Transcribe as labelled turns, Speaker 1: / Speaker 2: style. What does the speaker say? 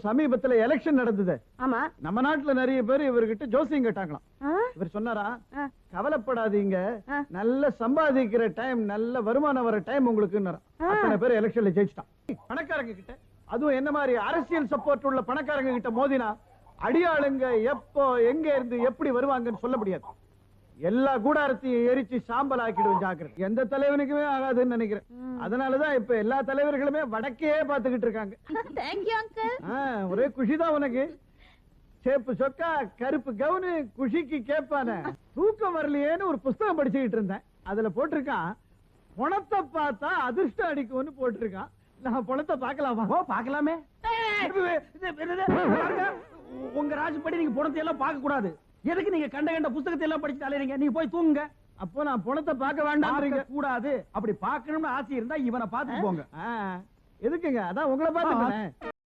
Speaker 1: சமீபத்துல எலெக்ஷன் நடந்தது.
Speaker 2: ஆமா.
Speaker 1: நம்ம நாட்டுல நிறைய பேர் இவர்கிட்ட ஜோசியம் கேட்டாங்களாம். இவர் சொன்னாரா, கவலைப்படாதீங்க, நல்ல சம்பாதிக்கிற டைம், நல்ல வருமானம் வர டைம் உங்களுக்கு. அத்தனை பேர் எலெக்ஷன்ல ஜெயிச்சிட்டான். பணக்காரங்க கிட்ட, அதுவும் என்ன மாதிரி அரசியல் சப்போர்ட் உள்ள பணக்காரங்க கிட்ட மோதினா அடியாளுங்க எப்போ எங்க இருந்து எப்படி வருவாங்கன்னு சொல்ல முடியாது. எல்லா கூடாரத்தையும் எரிச்சு சாம்பல் ஆக்கிடுவோம். ஜாக்கிரதை. எந்த தலைவனுக்குமே ஆகாதுன்னு நினைக்கிறேன். அதனாலதான் இப்ப எல்லா தலைவர்களுமே வடக்கே பாத்துக்கிட்டு இருக்காங்க. ஒரே குஷிதான் உனக்கு. சேப்பு சொக்கா, கருப்பு கவுனு, குஷிக்கு கேட்பான. தூக்கம் வரலையேன்னு ஒரு புஸ்தகம் படிச்சுக்கிட்டு இருந்தேன். அதுல போட்டிருக்கான், பணத்தை பார்த்தா அதிர்ஷ்டம் அடிக்கும்னு போட்டிருக்கான். நான் பணத்தை பார்க்கலாமா?
Speaker 3: ஓ, பார்க்கலாமே. உங்க ராஜ்படி நீங்க பணத்தை எல்லாம் பார்க்க கூடாது. எதுக்கு நீங்க கண்ட கண்ட புத்தகத்தை எல்லாம் படிச்சுட்டு அலையறீங்க? நீங்க போய் தூங்குங்க.
Speaker 1: அப்போ நான் பணத்தை பார்க்க வேண்டாம்
Speaker 3: கூடாது. அப்படி பார்க்கணும்னு ஆசை இருந்தா இவனை பார்த்து போங்க.
Speaker 1: எதுக்குங்க? அதான் உங்களை பார்த்து